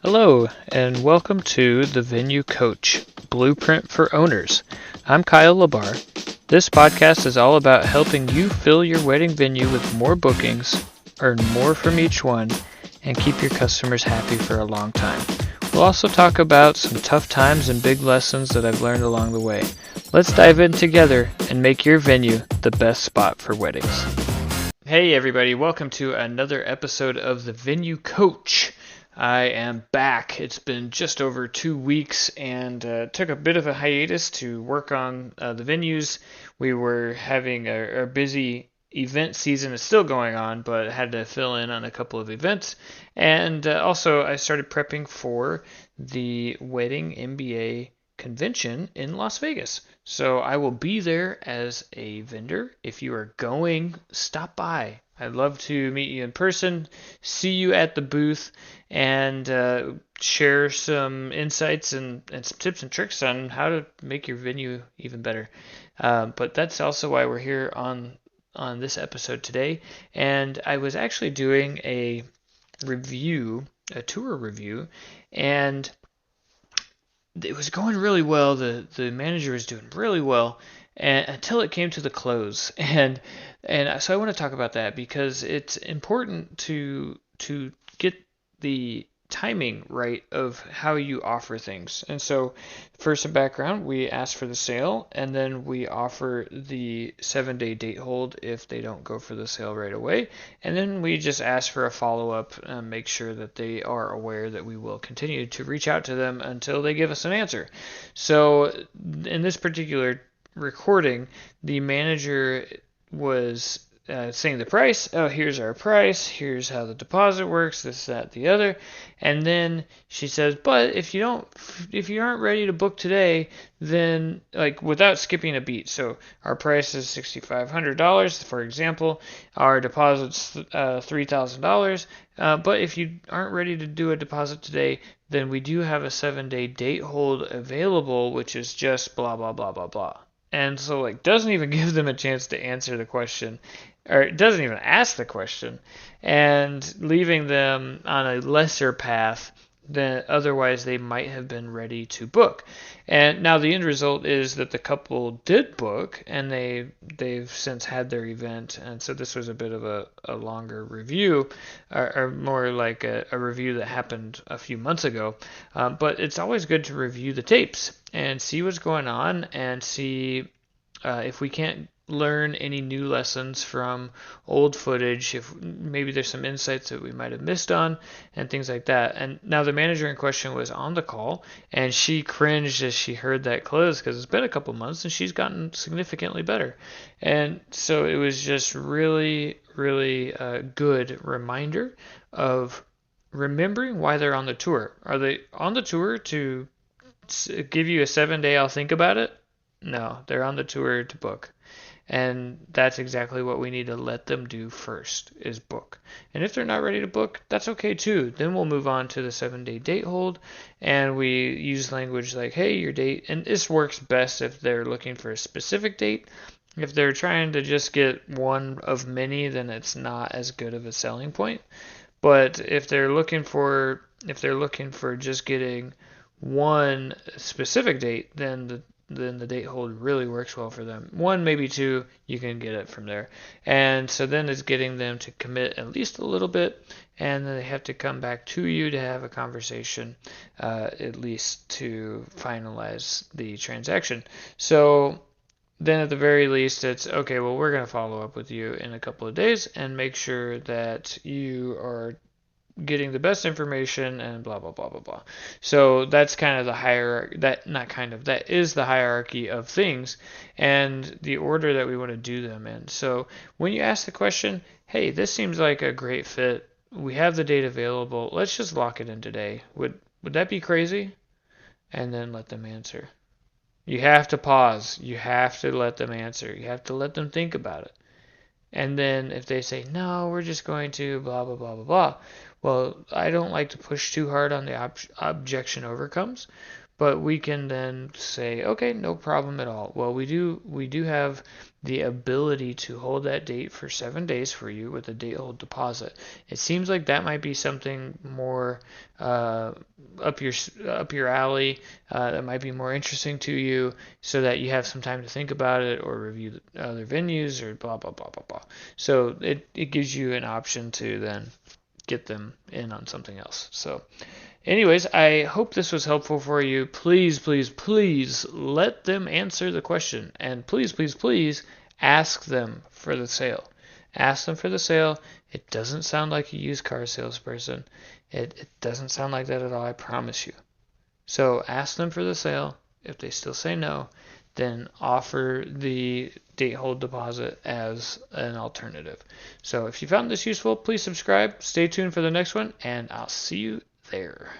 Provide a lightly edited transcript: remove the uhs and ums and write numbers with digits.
Hello, and welcome to the Venue Coach Blueprint for Owners. I'm Kyle Labar. This podcast is all about helping you fill your wedding venue with more bookings, earn more from each one, and keep your customers happy for a long time. We'll also talk about some tough times and big lessons that I've learned along the way. Let's dive in together and make your venue the best spot for weddings. Hey everybody, welcome to another episode of the Venue Coach. I am back. It's been just over 2 weeks and took a bit of a hiatus to work on the venues. We were having a busy event season. It's still going on, but had to fill in on a couple of events. And also, I started prepping for the Wedding MBA convention in Las Vegas. So I will be there as a vendor. If you are going, stop by. I'd love to meet you in person, see you at the booth, and share some insights and some tips and tricks on how to make your venue even better. But that's also why we're here on this episode today. And I was actually doing a tour review, and it was going really well. The manager was doing really well, and until it came to the close. And so I want to talk about that because it's important to get the timing right of how you offer things. And so for some background, we ask for the sale, and then we offer the 7-day date hold if they don't go for the sale right away. And then we just ask for a follow-up and make sure that they are aware that we will continue to reach out to them until they give us an answer. So in this particular recording, the manager was saying the price. Oh, here's our price. Here's how the deposit works. This, that, the other. And then she says, but if you aren't ready to book today, then without skipping a beat. So our price is $6,500, for example. Our deposit's $3,000. But if you aren't ready to do a deposit today, then we do have a 7-day date hold available, which is just blah blah blah blah blah. And so doesn't even give them a chance to answer the question, or it doesn't even ask the question, and leaving them on a lesser path than otherwise they might have been ready to book. And now the end result is that the couple did book, and they've since had their event. And so this was a bit of a longer review, or more like a review that happened a few months ago. But it's always good to review the tapes and see what's going on, and see if we can't learn any new lessons from old footage, if maybe there's some insights that we might have missed on, and things like that. And now the manager in question was on the call, and she cringed as she heard that close because it's been a couple months and she's gotten significantly better. And so it was just really, really a good reminder of remembering why they're on the tour. Are they on the tour to give you a 7-day I'll think about it? No, they're on the tour to book. And that's exactly what we need to let them do first, is book. And if they're not ready to book, that's okay too. Then we'll move on to the 7-day date hold, and we use language like, hey, your date. And this works best if they're looking for a specific date. If they're trying to just get one of many, then it's not as good of a selling point. But if they're looking for just getting one specific date, then the date hold really works well for them. One, maybe two, you can get it from there. And so then it's getting them to commit at least a little bit, and then they have to come back to you to have a conversation, at least to finalize the transaction. So then at the very least, it's okay, well, we're going to follow up with you in a couple of days and make sure that you are getting the best information and blah blah blah blah blah. So that's kind of the hierarchy, that is the hierarchy of things and the order that we want to do them in. So when you ask the question, hey, this seems like a great fit, we have the date available, let's just lock it in today, would that be crazy? And then let them answer. You have to pause, you have to let them answer, you have to let them think about it. And then if they say, no, we're just going to blah, blah, blah, blah, blah. Well, I don't like to push too hard on the objection overcomes, but we can then say, okay, no problem at all. Well, we do have the ability to hold that date for 7 days for you with a date hold deposit. It seems like that might be something more uh, up your alley. That might be more interesting to you, so that you have some time to think about it or review other venues or blah blah blah blah blah. So it gives you an option to then get them in on something else. So anyways, I hope this was helpful for you. Please, please, please let them answer the question. And please, please, please ask them for the sale. Ask them for the sale. It doesn't sound like a used car salesperson. It doesn't sound like that at all, I promise you. So ask them for the sale. If they still say no, then offer the date hold deposit as an alternative. So if you found this useful, please subscribe. Stay tuned for the next one, and I'll see you there.